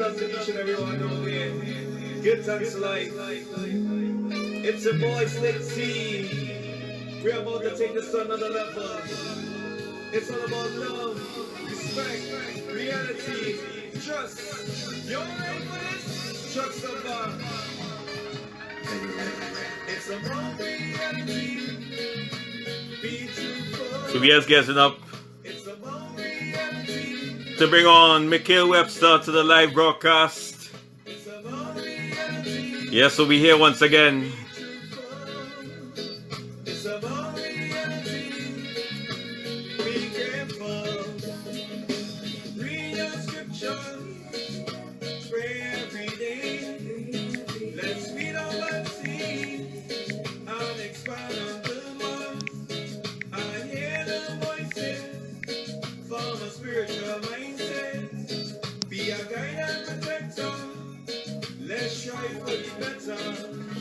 To each and everyone out there. Good times to life. It's a boy Slick T. We're about to take this to another level. It's all about love, respect, reality, trust. You're ready for this? Trust someone. It's about reality. Be truthful. So we just getting up to bring on Mikhail Webster to the live broadcast. Yes, so we here once again.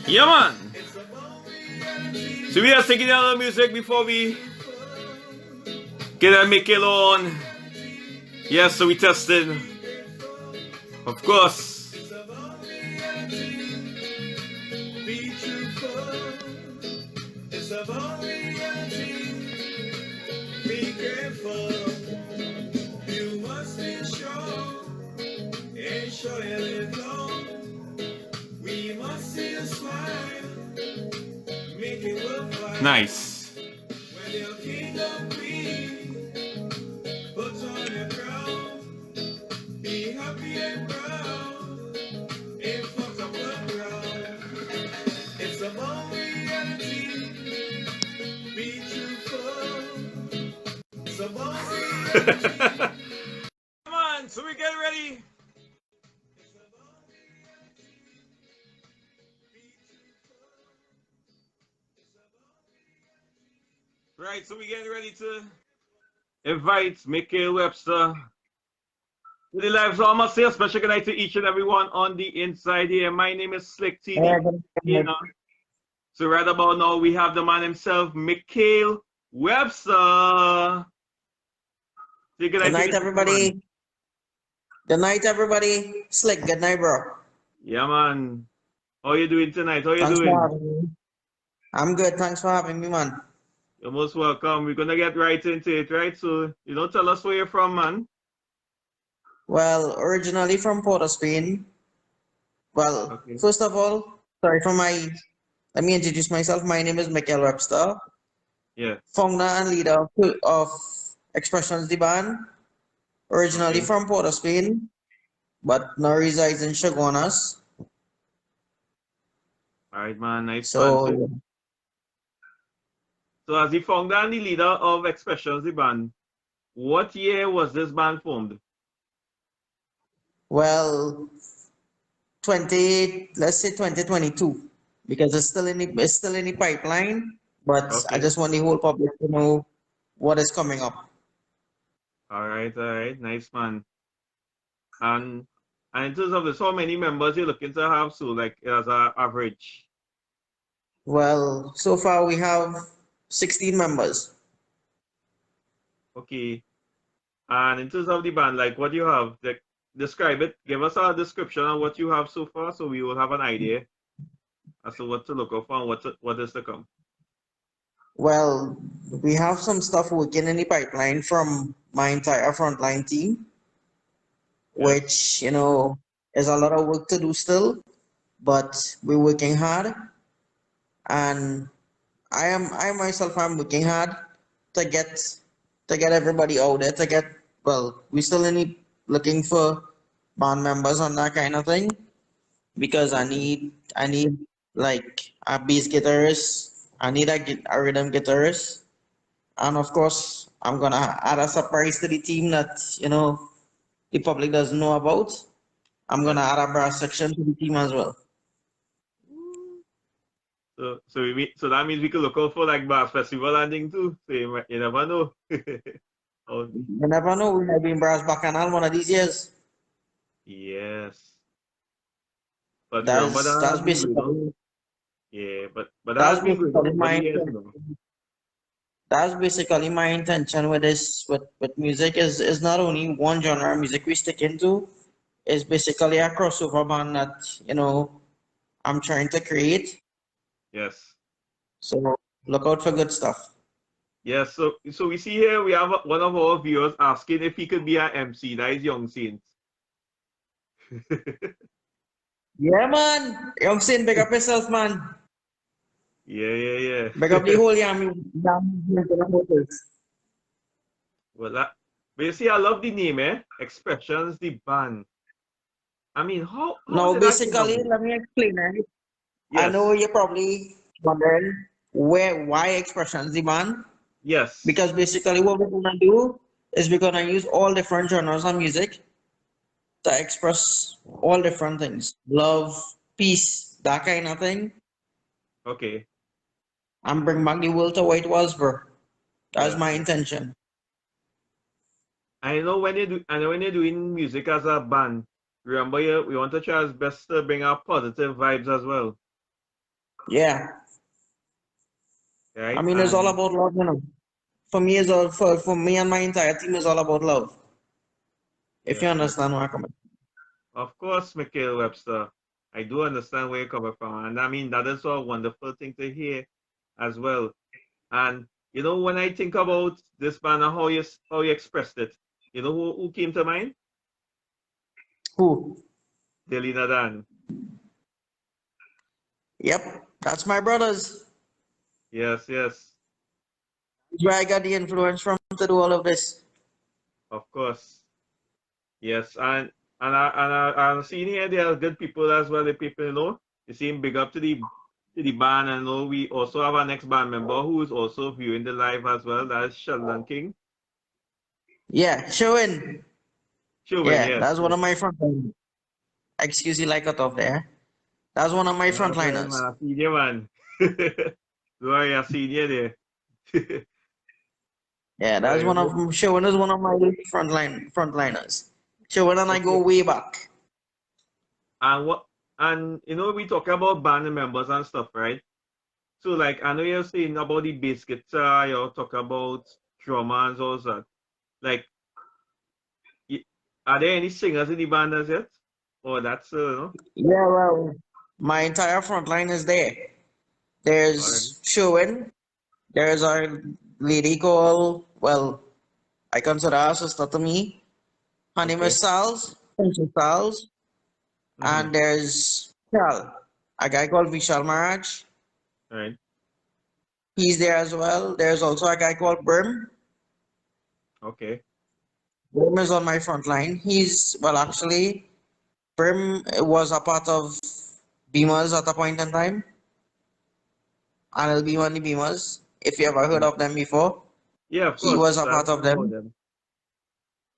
Yeah, man. So we are taking down the music before we get a Mikhail on. Yes, so we tested. Of course. Be careful. You must be strong and show you live long. We must see a smile, make it worthwhile. Nice. When you're king or queen, put on your crown. Be happy and proud in front of the crowd. It's about reality. Be truthful. It's about reality. Come on, so we get ready. Right, so we getting ready to invite Mikhail Webster to the live. So I must say a special good night to each and everyone on the inside here. My name is Slick T. You know. So right about now we have the man himself, Mikhail Webster. Say good night, everybody. Good night, everybody. Slick, good night, bro. Yeah, man. How you doing tonight? How you Thanks doing? for having me. I'm good. Thanks for having me, man. You're most welcome. We're gonna get right into it, right? So you don't tell us where you're from, man. Well, originally from Port of Spain. Well, Okay. first of all, let me introduce myself. My name is Mikhail Webster. Yeah. Founder and leader of Expressions the band. Originally from Port of Spain, but now resides in Chaguanas. All right, man. Nice. So, So as the founder and the leader of Expressions, the band, what year was this band formed? well, let's say 2022, because it's still in the pipeline. But I just want the whole public to know what is coming up. All right, nice, man. And in terms of this, how many members you're looking to have? So like as an average. Well, so far we have 16 members. Okay. And in terms of the band, like what you have, like describe it. Give us a description of what you have so far, so we will have an idea as to what to look out for and what is to come. Well, we have some stuff working in the pipeline from my entire frontline team, which, is a lot of work to do still, but we're working hard. And I myself am working hard to get everybody out there we still need looking for band members on that kind of thing, because I need like a bass guitarist, I need a rhythm guitarist, and of course I'm gonna add a surprise to the team that the public doesn't know about. I'm gonna add a brass section to the team as well. So that means we could look out for like brass festival landing too. So you never know. You never know, we might be in Brass Bacchanal one of these years. Yes. But that's basically but that's basically my That's basically my intention with this with music is not only one genre of music we stick into, is basically a crossover band that, I'm trying to create. Yes. So look out for good stuff. Yes. So we see here we have one of our viewers asking if he could be an MC. That is Young Saints. Yeah, man. Young Sin, big up yourself, man. Yeah. Big up the whole Yami. Well, but you see, I love the name, Expressions, the band. I mean, how Now, did that come basically, about? let me explain it. I Yes. know you're probably wondering why expressions demand. Yes. Because basically, what we're gonna do is we're gonna use all different genres of music to express all different things, love, peace, that kind of thing, Okay. and bring back the world to what it was, bro. That's Yeah. my intention. I know when you're doing music as a band, remember we want to try our best to bring out positive vibes as well. Yeah, I Right? mean, it's all And about love, For me, it's all for me and my entire team is all about love. If you yes. understand where I'm coming. Of course, Mikhail Webster. I do understand where you're coming from. And I mean, that is a wonderful thing to hear as well. And when I think about this band and how you expressed it, who came to mind? Who? Delina Dan. Yep, that's my brothers. Yes. That's where I got the influence from to do all of this. Of course. Yes. And I'm seeing here there are good people as well. The people, you see him big up to the band. And we also have our next band member who is also viewing the live as well. That is Sheldon King. Yeah, showing. Sure, Yeah, yes. that's one of my frontliners. Excuse you, like cut off there. That's one of my Well, man, frontliners. I see you, man. Sorry, I see you there. Yeah, that's Very one of good. Showing is one of my frontliners. Showing and I go Okay. way back. And we talk about band members and stuff, right? So like I know you're saying about the bass guitar, you talk about drummers also. Like y- are there any singers in the band as yet? Or that's no? Yeah, well, my entire frontline is there. All right. There's Showing. There's our lady called, well, I consider her a sister to me. Her name Okay. is Salz, Princess Salz. Mm-hmm. And there's Vishal, a guy called Vishal Maharaj. All right. He's there as well. There's also a guy called Berm. Okay. Berm is on my front line. Actually, Berm was a part of Beamers at a point in time. And he'll be on the Beamers. If you ever heard Mm. of them before, Yeah, of he was course. a I part of know about them. them.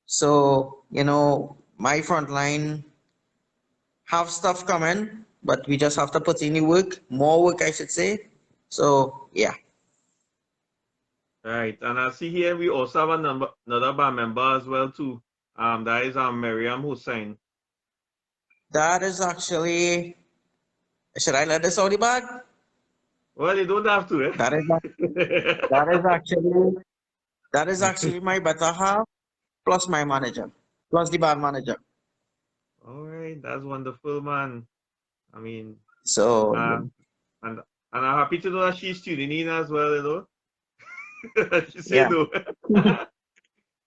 So, my front line have stuff coming, but we just have to put in the work, more work, I should say. So, yeah. Right. And I see here we also have another band member as well too. That is Miriam Hussein. That is actually, should I let this out the bag? Well, you don't have to, That is, eh? that is actually, that is actually my better half plus my manager, plus the band manager. All right, that's wonderful, man. I mean, So, uh, and I'm happy to know that she's tuning in as well. She yeah. said no.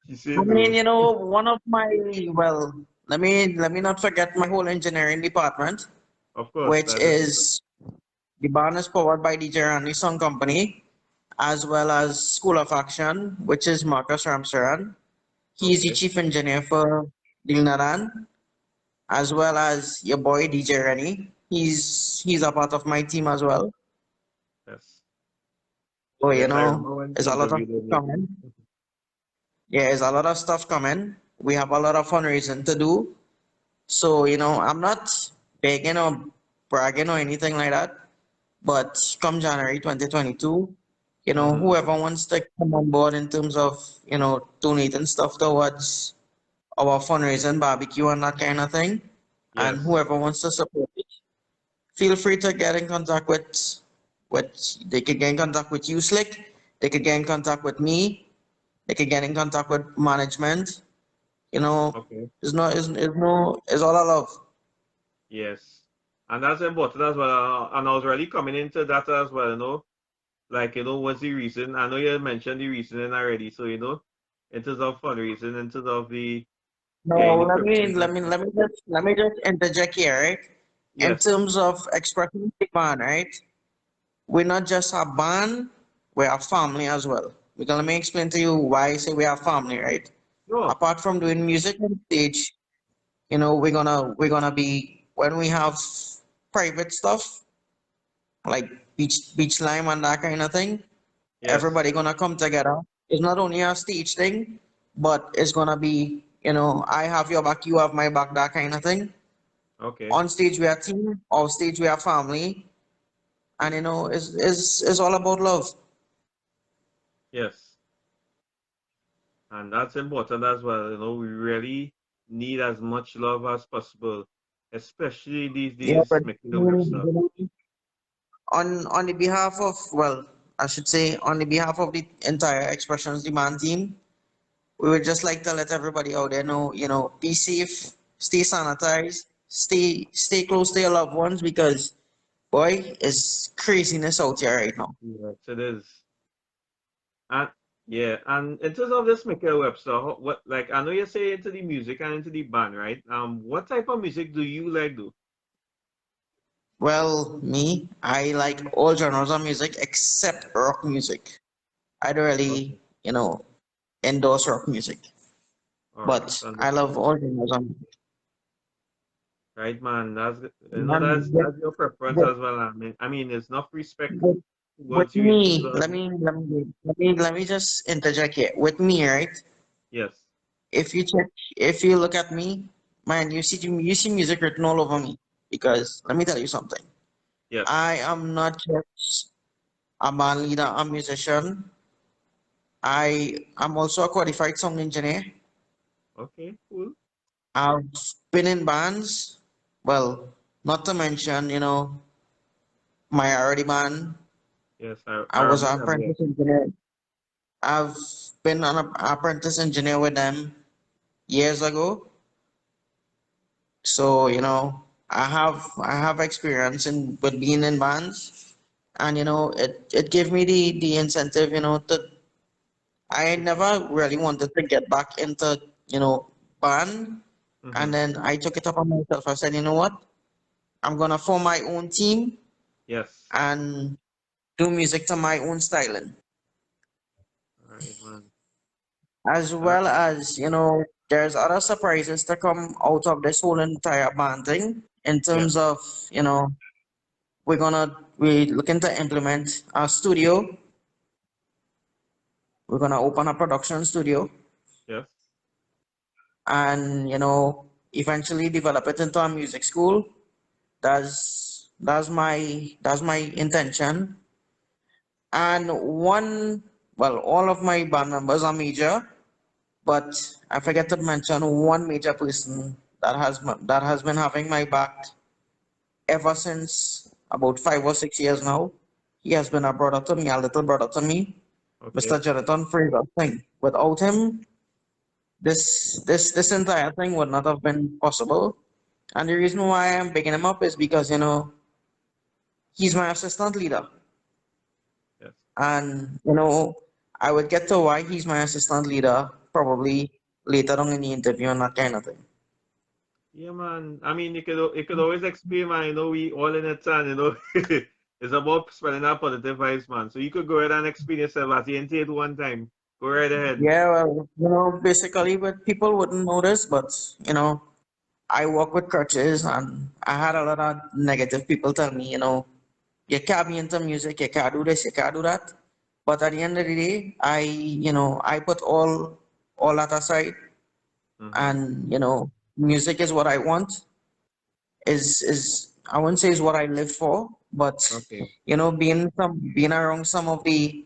She I said mean, no. one of my, well, let me not forget my whole engineering department, Of course, which that's important. is the band is powered by DJ Randy Song Company, as well as School of Action, which is Marcus Ramsaran. He's the Okay. chief engineer for Dilnaran, as well as your boy DJ Rennie. He's a part of my team as well. Yes. So Yes, I remember when there's we a lot of interviewed stuff him. Yeah. coming. Yeah, there's a lot of stuff coming. We have a lot of fundraising to do. So I'm not begging or bragging or anything like that. But come January 2022, Mm-hmm. whoever wants to come on board in terms of, donating stuff towards our fundraising, barbecue, and that kind of thing, and Yes. whoever wants to support it, feel free to get in contact they could get in contact with you, Slick. They could get in contact with me. They could get in contact with management. You know, Okay. it's all I love. Yes. And that's important as well. And I was really coming into that as well, like, what's the reason? I know you mentioned the reasoning already. So, in terms of fundraising, in terms of the No, getting equipment and stuff. let me just interject here, right? In Yes. terms of expressing demand, right? We're not just a band, we're a family as well. Because let me explain to you why I say we are family, right? No. Apart from doing music on stage, we're gonna be when we have private stuff like beach lime and that kind of thing, Yes. everybody gonna come together. It's not only a stage thing, but it's gonna be, I have your back, you have my back, that kind of thing. Okay. On stage we are team, off stage we are family, and it's all about love. Yes. And that's important as well. We really need as much love as possible, especially these Yeah, days but making the web stuff. on the behalf of, well, I should say on the behalf of the entire Expressions Demand team, we would just like to let everybody out there know, be safe, stay sanitized, stay close to your loved ones because boy, it's craziness out here right now. Yes, it is. And yeah, and in terms of this Michael Webster, what, like, I know you say into the music and into the band, right? What type of music do you like do? Well, me, I like all genres of music except rock music. I don't Okay, really, endorse rock music, all right, but I love understandable. all genres of music. Right, man. That's And that's your preference with, as well. I mean, it's enough respect with, with towards you in terms me, of let me just interject here. With me, right? yes, If you check, if you look at me, man, you see music written all over me. Because let me tell you something. yes. I am not just a band leader, a musician. I am also a qualified sound engineer. Okay, cool. I've been in bands. Well, not to mention, my already band. Yes, I, I I was remember an them. Yeah. apprentice engineer. I've been an apprentice engineer with them years ago. So, I have experience in with being in bands, and it gave me the incentive, to I never really wanted to get back into, band, Mm-hmm. and then I took it up on myself. I said, you know what? I'm gonna form my own team Yes. and do music to my own styling, All right, man. as That, well as there's other surprises to come out of this whole entire band thing in yes. terms of we're looking to implement a studio. We're gonna open a production studio Yes. and eventually develop it into a music school. That's my intention. And all of my band members are major, but I forget to mention one major person that has been having my back ever since about 5 or 6 years now. He has been a brother to me, a little brother to me, Mr. Okay. Jonathan Fraser Singh. Without him, this entire thing would not have been possible. And the reason why I'm picking him up is because he's my assistant leader. Yes. And I would get to why he's my assistant leader probably later on in the interview and that kind of thing. Yeah, man. I mean, you could always explain, man. We all in it, and it's about spreading out positive vibes, man. So you could go ahead and explain yourself as you did one time. Go right ahead. Yeah, well, basically, but people wouldn't notice, but I work with crutches, and I had a lot of negative people tell me, you can't be into music, you can't do this, you can't do that. But at the end of the day, I put all that aside, Mm-hmm. and music is what I want. Is I wouldn't say is what I live for, but Okay. being around some of the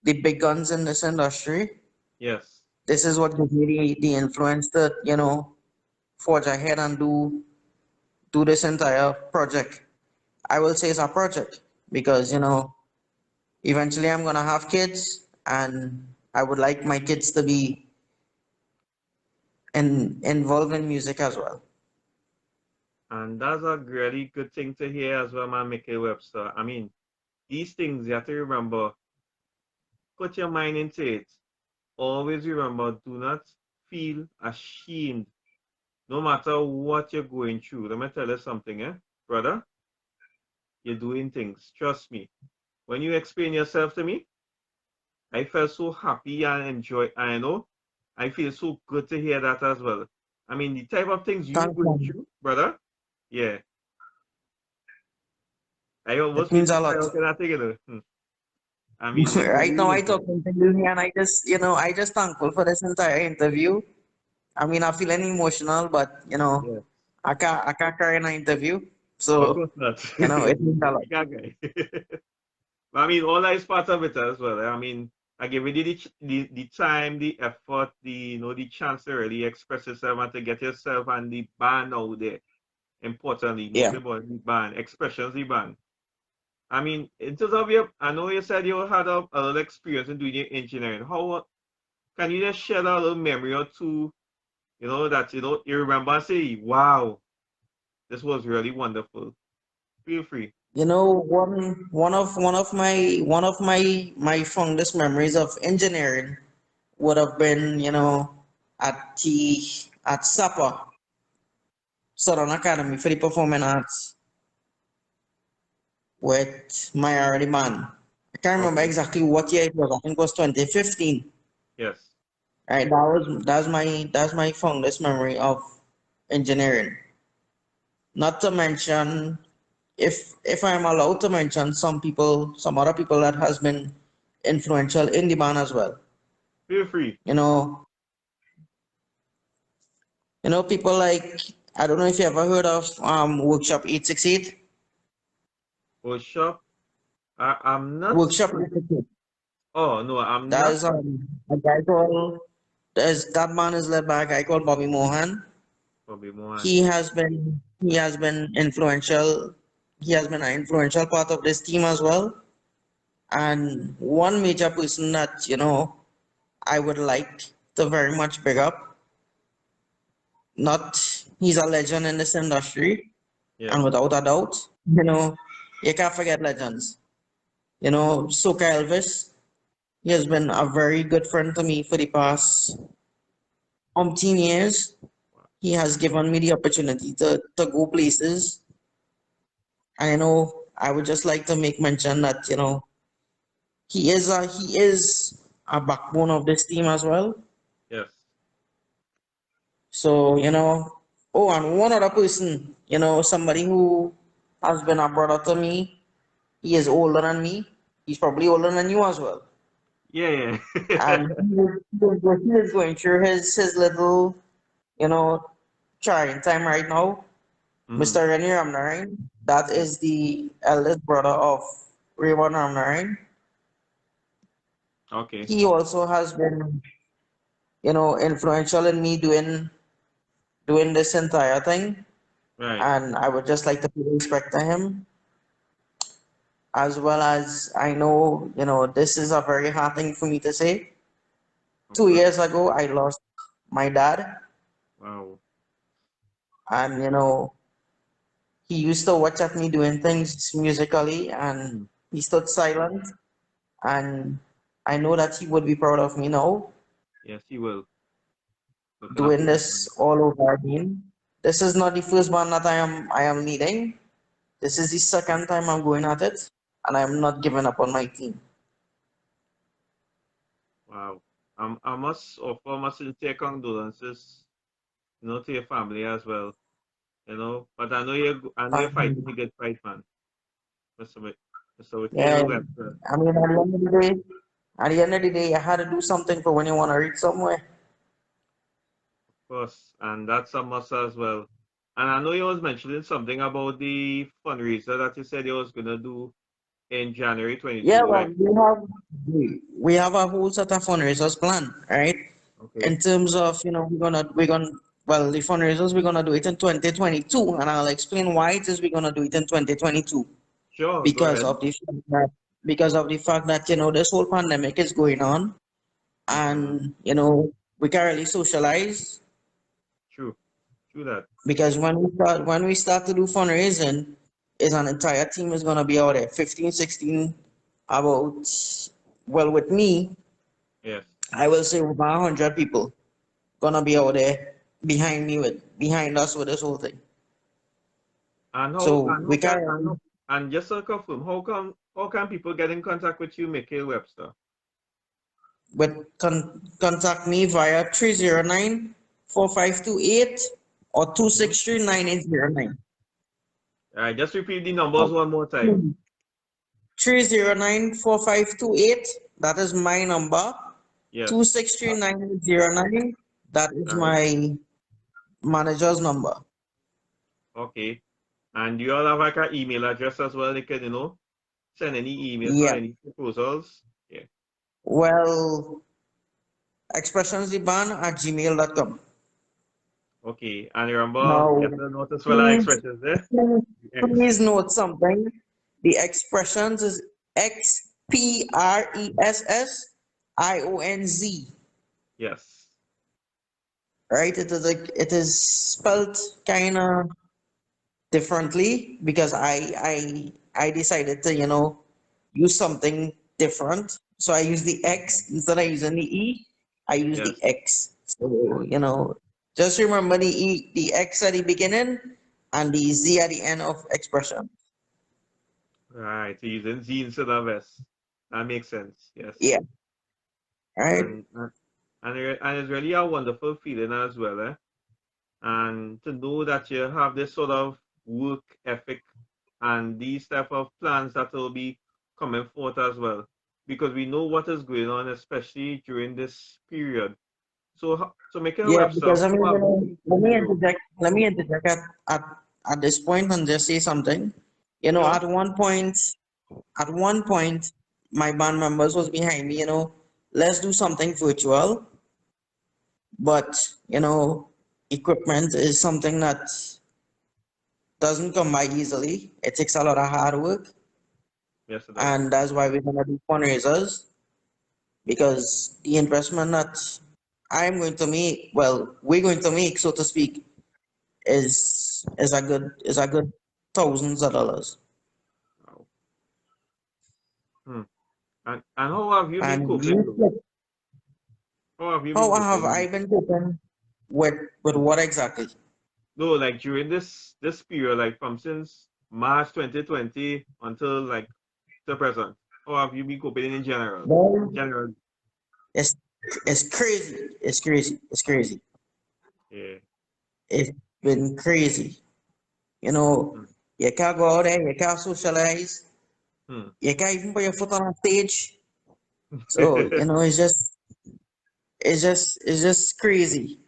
big guns in this industry, Yes. this is what gives me the influence to forge ahead and do this entire project. I will say it's a project because eventually I'm gonna have kids and I would like my kids to be and involved in music as well. And that's a really good thing to hear as well, man, Mickey Webster. I mean, these things you have to remember, put your mind into it. Always remember, do not feel ashamed no matter what you're going through. Let me tell you something, brother. You're doing things. Trust me. When you explain yourself to me, I felt so happy and enjoy. I know. I feel so good to hear that as well. I mean, the type of things you Thanks, going man. through, brother. Yeah. I It almost feel means to a cry lot. out in that thing, you know. I mean, it Right really now, I is. talking to you and I just, I just thankful for this entire interview. I mean, I'm feeling emotional, but Yeah. I can't cry in an interview. Of So, course not. it means a lot. You can't cry. But I mean, all that is part of it as well. I mean, I give you the time, the effort, the chance to really express yourself and to get yourself and the band out there. Importantly, most Yeah. importantly, the band, expressions, the band. I mean, in terms of your, I know you said you had a little experience in doing your engineering. How can you just share a little memory or two, that you remember and say, wow, this was really wonderful. Feel free. One of my fondest memories of engineering would have been, at SAPA, Southern Academy for the Performing Arts, with my early man. I can't remember Okay. exactly what year it was. I think it was 2015. Yes. Right, that's my fondest memory of engineering. Not to mention, if I'm allowed to mention some other people that has been influential in the band as well. Feel free. You know, people like, I don't know if you ever heard of Workshop 868. Workshop. I'm not. Workshop 868. Oh no, I'm That not. is a guy called that man is led by a guy called Bobby Mohan. Probably more. He has been influential. He has been an influential part of this team as well. And one major person that I would like to very much big up. Not He's a legend in this industry, Yes. and without a doubt, you can't forget legends. Soka Elvis. He has been a very good friend to me for the past umpteen years. He has given me the opportunity to go places. And I would just like to make mention that he is a backbone of this team as well. Yes. So oh, and one other person, somebody who has been a brother to me. He is older than me. He's probably older than you as well. Yeah. And Yeah. he is going through his little, you know, trying time right now. Mhm. Mr. Rennie Ramnarine, that Yes. is the eldest brother of Raymond Ramnarine. Okay. He also has been, influential in me doing this entire thing. Right. And I would just like to pay respect to him, as well as I know, this is a very hard thing for me to say. Of Two course. years ago, I lost my dad, Wow. and he used to watch at me doing things musically, and Mhm. he stood silent. And I know that he would be proud of me now, Yes, he will. Look doing after his this son. all over again. This is not the first one that I am leading. This is the second time I'm going at it, and I'm not giving up on my team. Wow. I must offer my sincere condolences, to your family as well. But I know you're Thank fighting you. a good fight, man. Mr. Yeah, Michael Webster. I mean, at the end of the day, I had to do something for when you want to reach somewhere. Of course. And that's a must as well. And I know you was mentioning something about the fundraiser that you said you was gonna do in January Yeah, 22, well, right? we have a whole set of fundraisers planned, right? Okay. In terms of, we're gonna well, the fundraisers we're gonna do it in 2022, and I'll explain why it is we're gonna do it in 2022. Sure, go Because ahead. of the fact that this whole pandemic is going on, Mhm. and we can't really socialize. True that. Because when we start to do fundraising, is an entire team is gonna be out there, 15, 16, about, well, with me, Yes. I will say over 100 people gonna be out there behind us with this whole thing. And So we carry on. and just to confirm, how can people get in contact with you, Mikhail Webster? But contact me via 309-4528 or 263-9809. All right, just repeat the numbers one more time. 309-4528, that is my number. Yes. 263-9809, that is All right. my manager's number. Okay. And you all have like an email address as well? They can, send any emails or Yeah. any proposals? Yeah. Well, expressionstheban@gmail.com. Okay. And remember, Now, get the notice for our expressions there? Yes. please note something. The expressions is Expressionz, Yes. right? It is spelled kind of differently because I decided to use something different. So I use the X instead of using the E. I use the Yes. X. So just remember the X at the beginning and the Z at the end of expression. Right. So using Z instead of S. That makes sense. Yes. Yeah. Right. And it's really a wonderful feeling as well, eh? And to know that you have this sort of work ethic and these type of plans that will be coming forth as well, because we know what is going on, especially during this period. So make a Yeah, website. because I mean, let me interject at this point and just say something. Sure. At one point, my band members was behind me, let's do something virtual, but equipment is something that doesn't come by easily. It takes a lot of hard work, Yes, it does. and that's why we're gonna do fundraisers, because the investment that we're going to make, so to speak, is a good thousands of dollars. Wow. And how have you been And coping though? How have you been how have coping? I been coping with what exactly? No, like during this period, like from since March 2020 until like the present. How have you been coping in general? Well, General. it's it's crazy. It's crazy. It's crazy. Yeah. It's been crazy. Hmm. You can't go out there, you can't socialize, Hmm. you can't even put your foot on a stage. So, it's just crazy.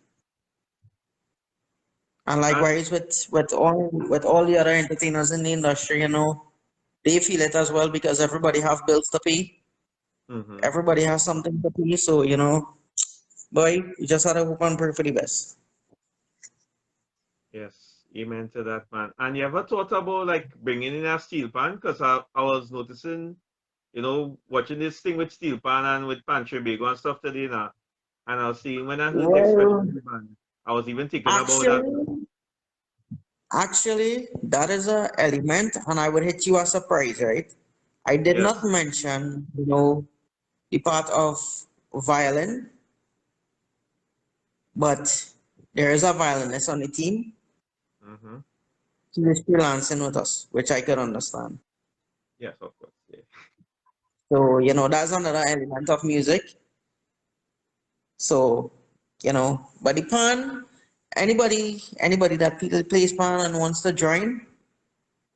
And And likewise with all the other entertainers in the industry, they feel it as well because everybody have bills to pay. mhm. Everybody has something to pay. So, boy, you just gotta hope and pray for the best. Yes, amen to that, man. And you ever thought about like bringing in a steel pan? Because I was noticing, watching this thing with steel pan and with pantry big and stuff today now. And I was seeing when I heard the Well, expression, man, I was even thinking about that. actually, that is a element, and I would hit you a surprise, right? I did not Yes. mention, the part of violin, but there is a violinist on the team. Mm-hmm. He is freelancing with us, which I could understand. Yes, of course. Yeah. So, that's another element of music. So, but the pan, anybody that plays pan and wants to join,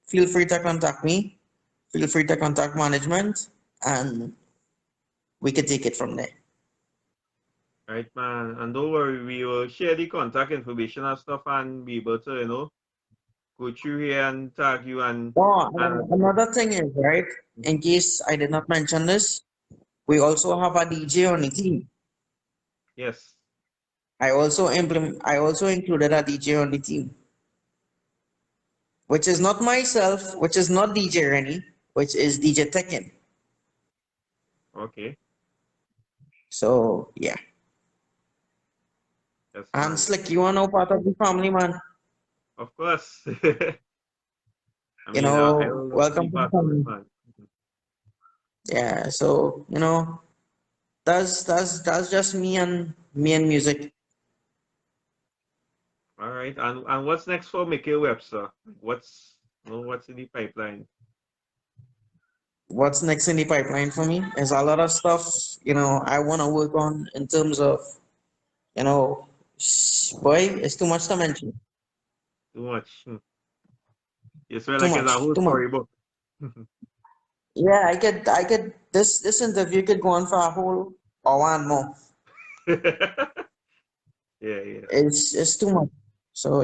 feel free to contact me. Feel free to contact management, and we can take it from there. Right, man. And don't worry, we will share the contact information and stuff and be able to, go through here and tag you Oh, and and another thing is, right, in case I did not mention this, we also have a DJ on the team. yes. I also included a DJ on the team, which is not myself, which is not DJ Rennie, which is DJ Tekken. Okay. So yeah. Yes, And man. Slick, you are now part of the family, man. Of course. I You mean, I know, will love to be welcome to the part of it, family. man. Yeah, so that's just me and music. All right. And what's next for Michael Webster? What's in the pipeline? What's next in the pipeline for me is a lot of stuff, I want to work on in terms of, you know, boy, it's too much to mention. Too much. You swear Too like it's a much, whole too much. storybook. Yeah, this interview could go on for a whole hour and more. Yeah, yeah. It's too much. So,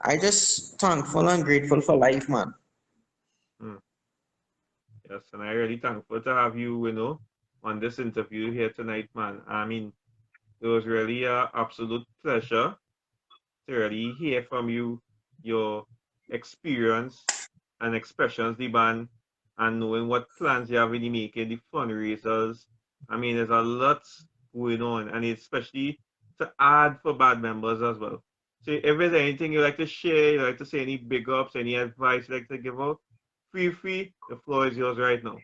I just thankful and grateful for life, man. Hmm. Yes, and I really thankful to have you, on this interview here tonight, man. I mean, it was really a absolute pleasure to really hear from you, your experience and expressions, the band, and knowing what plans you have in the making, the fundraisers. I mean, there's a lot going on, and especially to add for band members as well. So if there's anything you like to share, you like to say any big ups, any advice you like to give out, feel free. The floor is yours right now.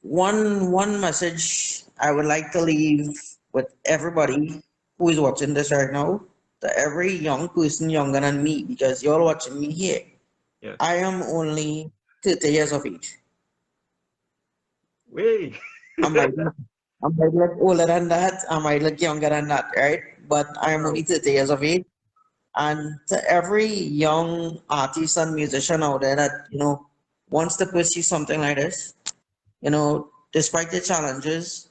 One message I would like to leave with everybody who is watching this right now, to every young person younger than me, because you're watching me here. Yes. I am only 30 years of age. Way. I might look, I might look older than that, I might look younger than that, right? But I am Wow. only 30 years of age. And to every young artist and musician out there that, wants to pursue something like this, despite the challenges,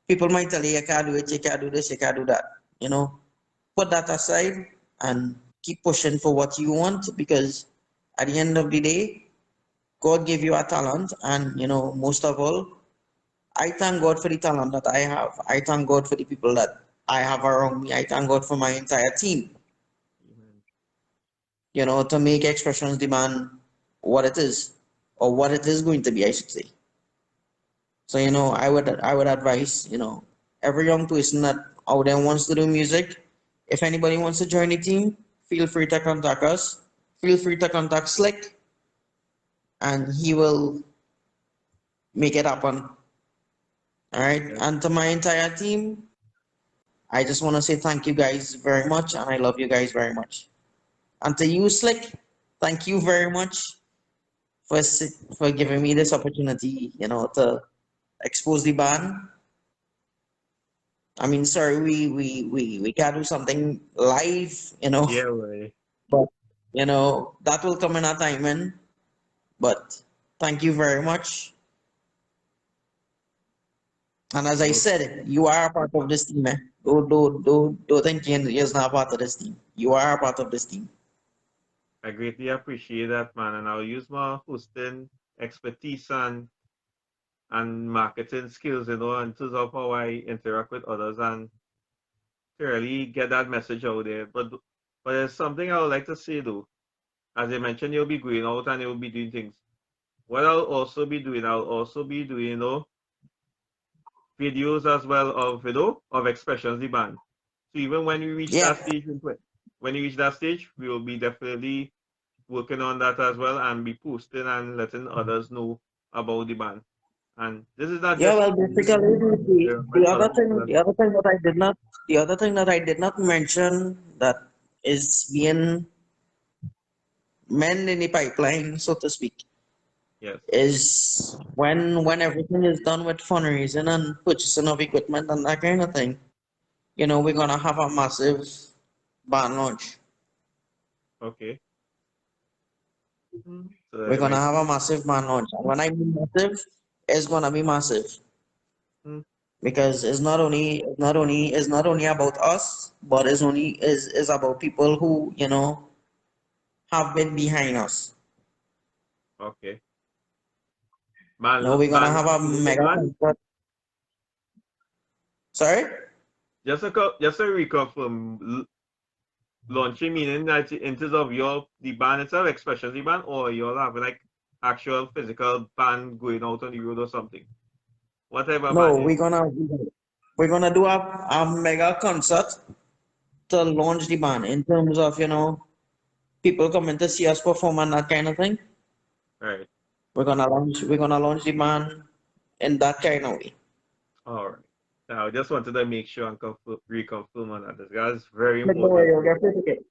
people might tell you, you can't do it, you can't do this, you can't do that. Put that aside and keep pushing for what you want, because at the end of the day, God gave you a talent, and most of all, I thank God for the talent that I have. I thank God for the people that I have around me. I thank God for my entire team, Amen. to make Expressions Demand what it is, or what it is going to be, I should say. So, I would advise, every young person that out there wants to do music, if anybody wants to join the team, feel free to contact us. Feel free to contact Slick, and he will make it happen. All right. Yes. And to my entire team, I just want to say thank you guys very much, and I love you guys very much. And to you, Slick, thank you very much for giving me this opportunity, to expose the band. I mean, sorry, we can't do something live, Yeah, way. but that will come in our time in. But thank you very much. And as I No, said, you are a part of this team, eh? Don't think you're not part of this team. You are a part of this team. I greatly appreciate that, man. And I'll use my hosting expertise and marketing skills, in terms of how I interact with others and to really get that message out there. But there's something I would like to say though. As I mentioned, you'll be going out and you'll be doing things. What I'll also be doing, videos as well of Expressions the band. So even when we reach Yeah, that stage, when you reach that stage, we will be definitely working on that as well and be posting and letting others know about the band. And this is not yeah. just Well, for me, basically, the, but the other other people thing, as the well. other thing that I did not, the other thing that I did not mention that is being men in the pipeline, so to speak, Yes. is when everything is done with fundraising and purchasing of equipment and that kind of thing. We're gonna have a massive band launch. Okay. So We're I gonna might. have a massive band launch. And when I mean massive, it's gonna be massive, Hmm, because it's not only about us, but is about people who have been behind us. okay. Band, We're gonna band have a launching in the mega band. concert. Sorry? Just a reconfirm. Launching meaning that in terms of the band itself, Expressions the band, or you'll have like actual physical band going out on the road or something. Whatever No, band, yeah. we're gonna we're gonna do a mega concert to launch the band in terms of, people coming to see us perform and that kind of thing. Right. We're gonna launch the band in that kind of way. All right. Now, I just wanted to make sure and reconfirm on that. That's very So don't worry, important. you'll get free ticket.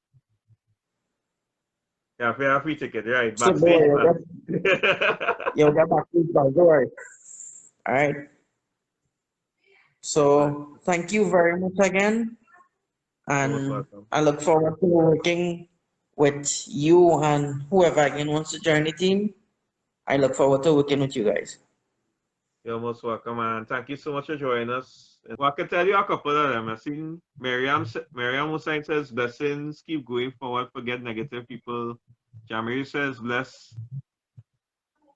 Yeah, if you have free ticket, right? So don't Backstage, worry, man. you'll get backstage pass, don't worry. All right. So thank you very much again, You're most and welcome. I look forward to working with you and whoever again wants to join the team. I look forward to working with you guys. You're most welcome, and thank you so much for joining us. Well, I can tell you a couple of them. I've seen Miriam Hussain says, blessings, keep going forward, forget negative people. Jamiri says, bless.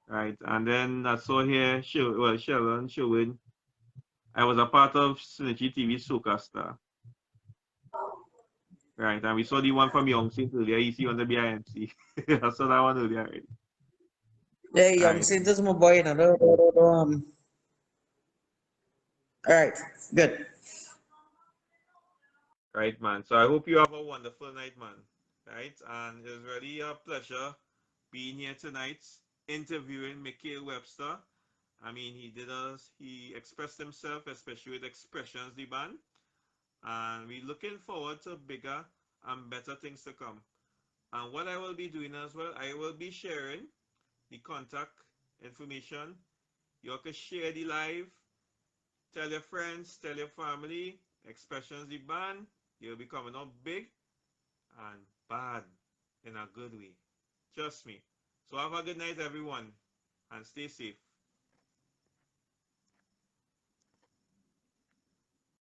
Right. And then I saw here, Sheldon Sherwin. I was a part of Synergy TV Soca Star. Right. And we saw the one from Young Saint earlier. You see on the BIMC. I saw that one earlier already. Hey, Young Right. Saint is my boy. All right, good. Right, man. So I hope you have a wonderful night, man. Right. And it's really a pleasure being here tonight interviewing Mikhail Webster. I mean, he expressed himself, especially with Expressions, the band. And we're looking forward to bigger and better things to come. And what I will be doing as well, I will be sharing the contact information. You can share the live, tell your friends, tell your family, Expressions the band. You'll be coming up big and bad in a good way. Trust me. So have a good night, everyone, and stay safe.